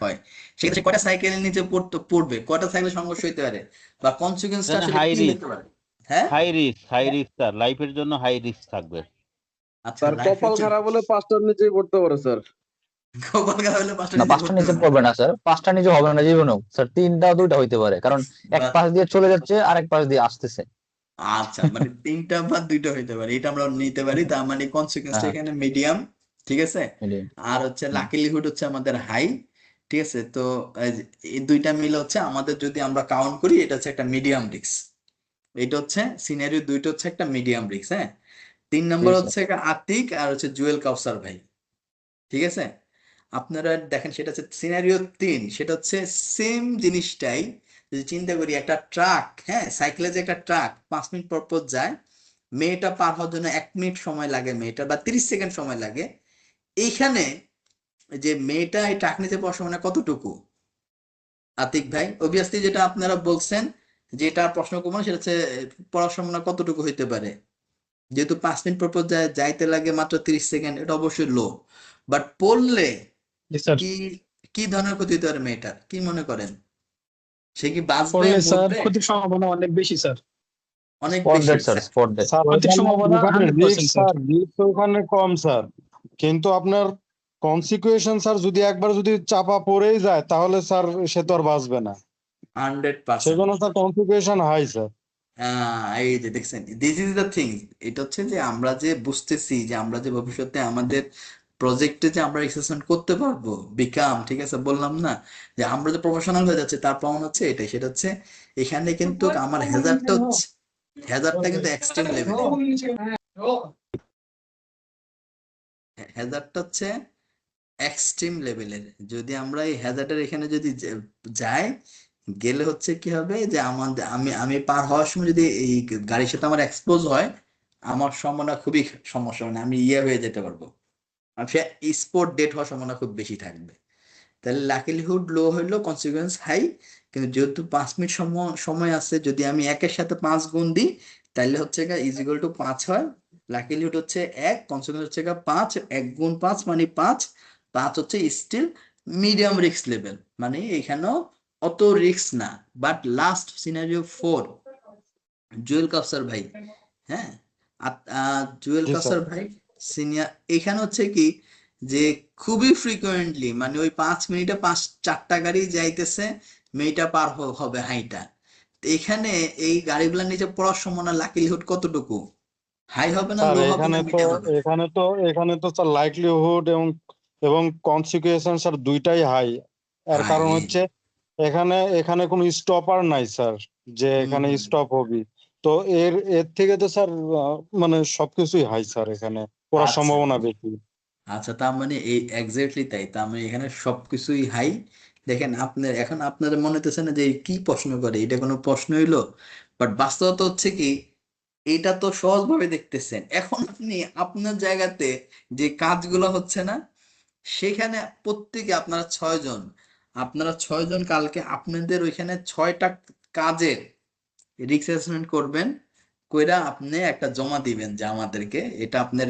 হয়, সেক্ষেত্রে কয়টা সাইকেলের নিচে পড়বে, কয়টা সাইকেল সংঘর্ষ হইতে পারে, বা কনসিকুয়েন্সটা এখানে আসলে হাই কি রিস্ক, হইতে পারে। হ্যাঁ, হাই রিস্ক স্যার, লাইফের জন্য হাই রিস্ক থাকবে। আচ্ছা, স্যার লাইফের কপাল জন্য খারাপ হলে 5টার নিচেই পড়তে পারে স্যার। কপাল খারাপ হলে পাঁচটা না, নিচে 5টার পড়তে নিচে পারে। পড়বে না স্যার, 5টার নিচে হবে না জীবনেও স্যার, 3টা 2টা হইতে পারে, কারণ এক বা পাশ দিয়ে চলে যাচ্ছে আর এক পাশ দিয়ে আসতেছে। আচ্ছা, মানে তিনটা বা দুইটা হইতে পারে, এটা আমরা নিতে পারি। তার মানে কনসিকুয়েন্সটা হ্যাঁ, এখানে মিডিয়াম, ঠিক আছে। মিডিয়াম। আর হচ্ছে লাকিলিহুড হচ্ছে আমাদের হাই, ঠিক আছে। তো এই দুইটা মিলে হচ্ছে আমাদের, যদি আমরা কাউন্ট করি, এটা হচ্ছে একটা মিডিয়াম রিস্ক। এটা হচ্ছে সিনারিও দুইটা, হচ্ছে একটা মিডিয়াম রিস্ক। হ্যাঁ, 3 নম্বর জি স্যার। হচ্ছে একটা আতিক, আর হচ্ছে জুয়েল কাউসার ভাই, ঠিক আছে। আপনারা দেখেন, সেটা হচ্ছে সিনারিও 3, সেটা হচ্ছে সেম জিনিসটাই। যদি চিন্তা করি, একটা ট্রাক, হ্যাঁ, সাইকেলে যে একটা ট্রাক 5 মিনিট পর পর যায়, মেয়েটা পার হওয়ার জন্য 1 মিনিট সময় লাগে মেয়েটার, বা 30 সেকেন্ড সময় লাগে। এইখানে যে মেয়েটা এই ট্রাক নিতে পারার সময় কতটুকু, আতিক ভাই? অবভিয়াসলি যেটা আপনারা বলছেন, যেটা প্রশ্ন করবো না, সেটা হচ্ছে পড়ার সম্ভাবনা কতটুকু হইতে পারে। যেহেতু 5 মিনিট পর পর যাইতে লাগে মাত্র 30 সেকেন্ড, এটা অবশ্যই লো। বাট পড়লে জি স্যার। কি কি ধরনের ক্ষতি হতে পারে মেয়েটার, কি মনে করেন? সে কি বাঁচবে, পড়লে স্যার মরবে? ক্ষতির সম্ভাবনা অনেক বেশি স্যার। অনেক স্পট বেশি। Dead sir, spot dead. Sir ক্ষতির সম্ভাবনা ওখানে 100% রিস্ক স্যার। স্যার, রিস্ক ওখানে কম স্যার, কিন্তু আপনার কনসিকুয়েশন স্যার, যদি একবার যদি চাপা পড়েই যায় তাহলে স্যার সে তো আর বাঁচবে না, 100%। সেজন্য স্যার কনসিকুয়েশন হাই স্যার। এই যে দেখছেন, দিস ইজ দ্য থিং। এটা হচ্ছে যে আমরা যে বুঝতেছি যে আমরা যে ভবিষ্যতে আমাদের প্রজেক্টে যে আমরা এক্সেসমেন্ট করতে পারবো, বিকাম, ঠিক আছে, বললাম না যে আমরা যে প্রফেশনাল হয়ে যাচ্ছে, তার প্রমাণ হচ্ছে এটাই। সেটা হচ্ছে এখানে কিন্তু আমার হ্যাজার্ডটা কিন্তু এক্সট্রিম লেভেলের। হ্যাজার্ডটা হচ্ছে এক্সট্রিম লেভেলের। যদি আমরা এই হ্যাজার্ডের এখানে যদি যাই, গেলে হচ্ছে কি হবে, যে আমাদের, আমি আমি পার হওয়ার সময় যদি এই গাড়ির সাথে আমার এক্সপোজ হয়, আমার সম্ভাবনা খুবই সমস্যা, মানে আমি হয়ে যেতে পারবো। আর সে স্পট ডেট হওয়ার সম্ভাবনা খুব বেশি থাকবে। তাহলে লাকিলিহুড লো হইলো, কনসিকুয়েন্স হাই। কিন্তু যেহেতু 5 মিনিট সময় আছে, যদি আমি 1-এর সাথে 5 গুণ দিই, তাহলে হচ্ছে ইজিক্যাল টু 5 হয়। লাকিলিহুড হচ্ছে 1, কনসিকুয়েন্স হচ্ছে 5, 1 গুণ 5 মানে 5। 5 হচ্ছে স্টিল মিডিয়াম রিস্ক লেভেল, মানে এখানেও অত রিস্ক না। বাট লাস্ট সিনারিও 4, জুয়েল কাউসার ভাই, হ্যাঁ, জুয়েল জি স্যার। কাসার ভাই সিনিয়র, এখানে হচ্ছে কি, যে খুবই ফ্রিকোয়েন্টলি, মানে ওই 5 মিনিটে 4টা গাড়ি যাইতেছে, মেয়েটা পার হবে হাইটা। তো এখানে এই গাড়িগুলোর নিচে পড়ার সম্ভাবনা লাকিলিহুড কতটুকু, হাই হবে না, স্যার লো হবে এখানে না, তো মিডিয়াম হবে? এখানে তো স্যার লাইকলিহুড এবং এবং কনসিকুয়েশন স্যার দুইটাই হাই। এর হাই। কারণ হচ্ছে এখানে এখানে কোনো স্টপার নাই স্যার, যে হুম এখানে হুম। স্টপ হবি। তো এর এর থেকে তো স্যার মানে সবকিছুই হাই স্যার, এখানে পড়ার আচ্ছা সম্ভাবনা বেশি। আচ্ছা, তার মানে এই এক্স্যাক্টলি তাই, তার মানে এখানে সবকিছুই হাই। দেখেন, আপনার এখন আপনাদের মনে হতেছে না যে কি প্রশ্ন করে, এটা কোনো প্রশ্ন হইলো? বাট বাস্তবতা হচ্ছে কি, এটা তো সহজভাবে দেখতেছেন। এখন আপনি আপনার জায়গাতে যে কাজগুলো হচ্ছে না, সেখানে প্রত্যেকে আপনারা ছয়জন কালকে আপনাদের ওইখানে 6টা কাজের রিস্ক অ্যাসেসমেন্ট করবেন, কইরা আপনি একটা জমা দিবেন, যে আমাদেরকে এটা আপনার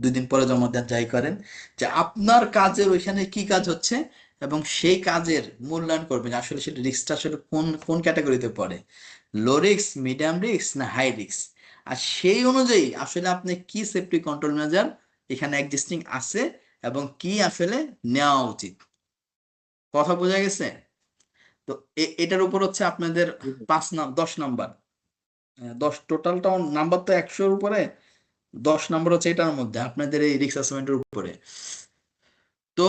2 দিন পরে জমা দেন, যাই করেন, যে আপনার কাজের ওইখানে কি কাজ হচ্ছে, এবং সেই কাজের মূল্যায়ন করবেন আসলে সেটা রিস্কটা আসলে কোন কোন ক্যাটাগরিতে পড়ে, লো রিস্ক, মিডিয়াম রিস্ক না হাই রিস্ক। আর সেই অনুযায়ী আসলে আপনি কি সেফটি কন্ট্রোল মেজার এখানে এক্সিস্টিং আছে, এবং কি আসলে নেওয়া উচিত। কথা বোঝা গেছে? তো এটার উপর হচ্ছে আপনাদের 10 নাম্বার, 10 টোটালটা নাম্বার তো 100-র উপরে, 10 নাম্বার হচ্ছে এটার মধ্যে আপনাদের এই রিস্ক অ্যাসেসমেন্টের উপরে। তো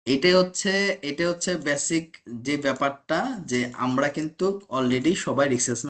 এটাই হচ্ছে এটা হচ্ছে বেসিক যে ব্যাপারটা, যে আমরা কিন্তু অলরেডি সবাই রিস্ক